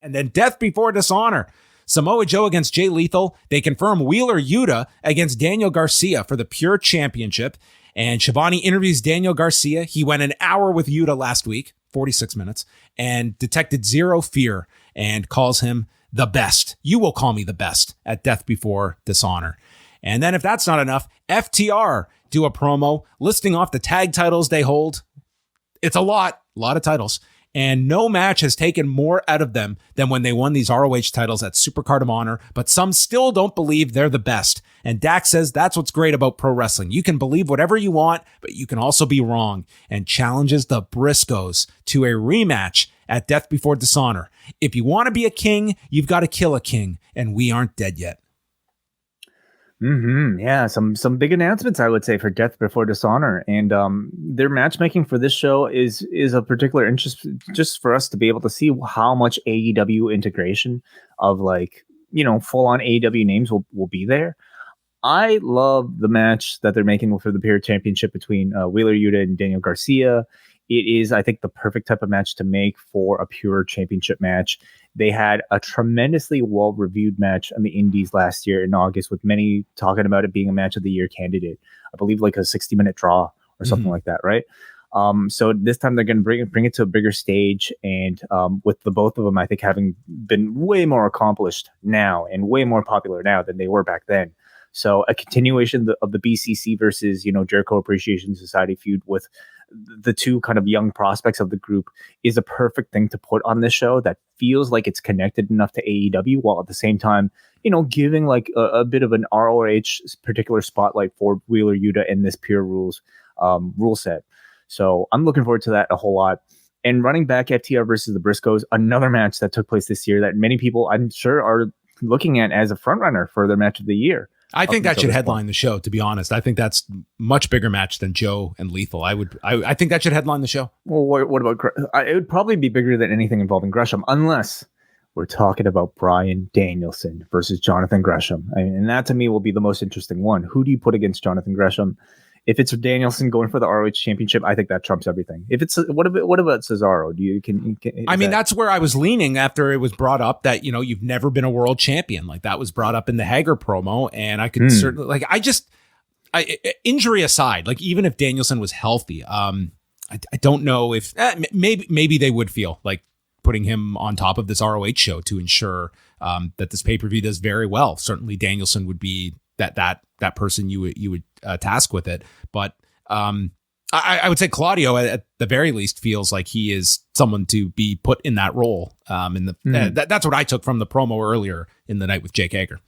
And then Death Before Dishonor. Samoa Joe against Jay Lethal. They confirm Wheeler Yuta against Daniel Garcia for the Pure Championship. And Shivani interviews Daniel Garcia. He went an hour with Yuta last week, 46 minutes, and detected zero fear and calls him the best. You will call me the best at Death Before Dishonor. And then if that's not enough, FTR do a promo listing off the tag titles they hold. It's a lot of titles. And no match has taken more out of them than when they won these ROH titles at Supercard of Honor, but some still don't believe they're the best. And Dax says that's what's great about pro wrestling. You can believe whatever you want, but you can also be wrong, and challenges the Briscoes to a rematch at Death Before Dishonor. If you want to be a king, you've got to kill a king, and we aren't dead yet. Yeah, some big announcements, I would say, for Death Before Dishonor, and their matchmaking for this show is of particular interest, just for us to be able to see how much AEW integration of full on AEW names will be there. I love the match that they're making for the Pure Championship between Wheeler Yuta and Daniel Garcia. It is, I think, the perfect type of match to make for a Pure Championship match. They had a tremendously well-reviewed match on the Indies last year in August, with many talking about it being a match of the year candidate. I believe like a 60-minute draw or something like that, right? So this time they're going to bring it to a bigger stage, and with the both of them, I think, having been way more accomplished now and way more popular now than they were back then. So a continuation of the BCC versus Jericho Appreciation Society feud with the two kind of young prospects of the group is a perfect thing to put on this show that feels like it's connected enough to AEW, while at the same time, giving like a bit of an ROH particular spotlight for Wheeler Yuta in this Pure Rules rule set. So I'm looking forward to that a whole lot. And running back FTR versus the Briscoes, another match that took place this year that many people, I'm sure, are looking at as a front runner for their match of the year. I think that should headline the show, to be honest. I think that's much bigger match than Joe and Lethal. I think that should headline the show. Well, what about it? Would probably be bigger than anything involving Gresham, unless we're talking about Bryan Danielson versus Jonathan Gresham. And that to me will be the most interesting one. Who do you put against Jonathan Gresham? If it's Danielson going for the ROH championship, I think that trumps everything. If it's what about Cesaro? That's where I was leaning after it was brought up that you've never been a world champion. Like that was brought up in the Hager promo, and I could certainly injury aside, like even if Danielson was healthy, I don't know if maybe they would feel like putting him on top of this ROH show to ensure that this pay-per-view does very well. Certainly Danielson would be that person you would task with it. But I would say Claudio at the very least feels like he is someone to be put in that role. That's what I took from the promo earlier in the night with Jake Hager.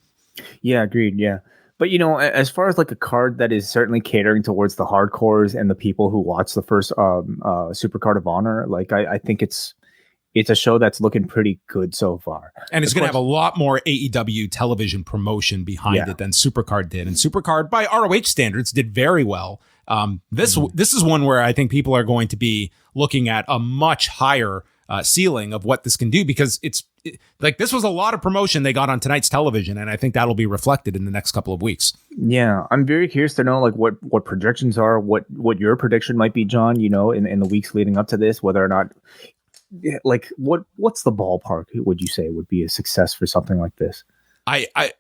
Yeah, agreed. Yeah. But, as far as like a card that is certainly catering towards the hardcores and the people who watch the first Supercard of Honor, like I think it's a show that's looking pretty good so far. And it's going to have a lot more AEW television promotion behind it than Supercard did. And Supercard, by ROH standards, did very well. This is one where I think people are going to be looking at a much higher ceiling of what this can do, because this was a lot of promotion they got on tonight's television, and I think that'll be reflected in the next couple of weeks. Yeah, I'm very curious to know like what projections are, what your prediction might be, John, in the weeks leading up to this, whether or not like what's the ballpark would you say would be a success for something like this? I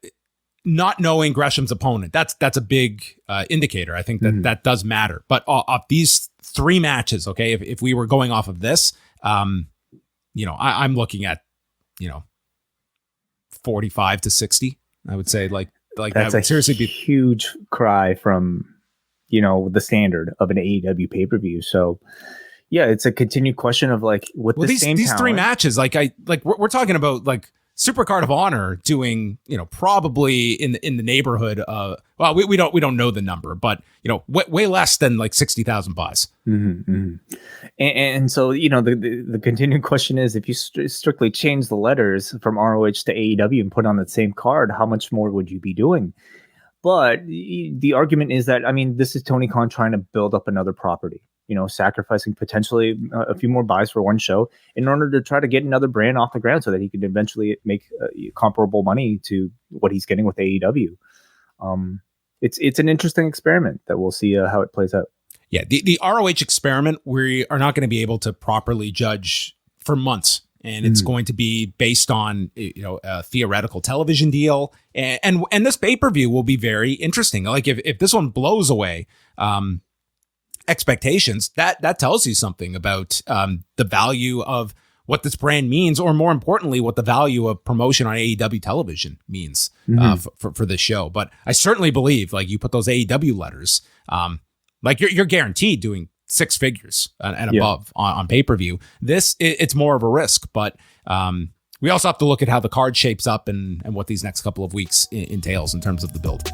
not knowing Gresham's opponent, that's a big indicator. I think that does matter. But off these three matches, okay, if we were going off of this, I'm looking at 45 to 60. I would say like that's that would seriously be a huge cry from the standard of an AEW pay-per-view. So yeah, it's a continued question of like with these three matches, we're talking about like Supercard of Honor doing, probably in the neighborhood of, well, we don't know the number, but way less than like 60,000 buys. And so the continued question is, if you strictly change the letters from ROH to AEW and put on the same card, how much more would you be doing? But the argument is that, this is Tony Khan trying to build up another property. Sacrificing potentially a few more buys for one show in order to try to get another brand off the ground so that he could eventually make comparable money to what he's getting with AEW. It's an interesting experiment that we'll see how it plays out. Yeah, the ROH experiment, we are not going to be able to properly judge for months and it's going to be based on, a theoretical television deal. And this pay-per-view will be very interesting. Like if this one blows away expectations, that tells you something about the value of what this brand means, or more importantly, what the value of promotion on AEW television means for this show. But I certainly believe, like, you put those AEW letters, like you're guaranteed doing 6 figures and above on pay-per-view. It's more of a risk, but we also have to look at how the card shapes up and what these next couple of weeks entails in terms of the build.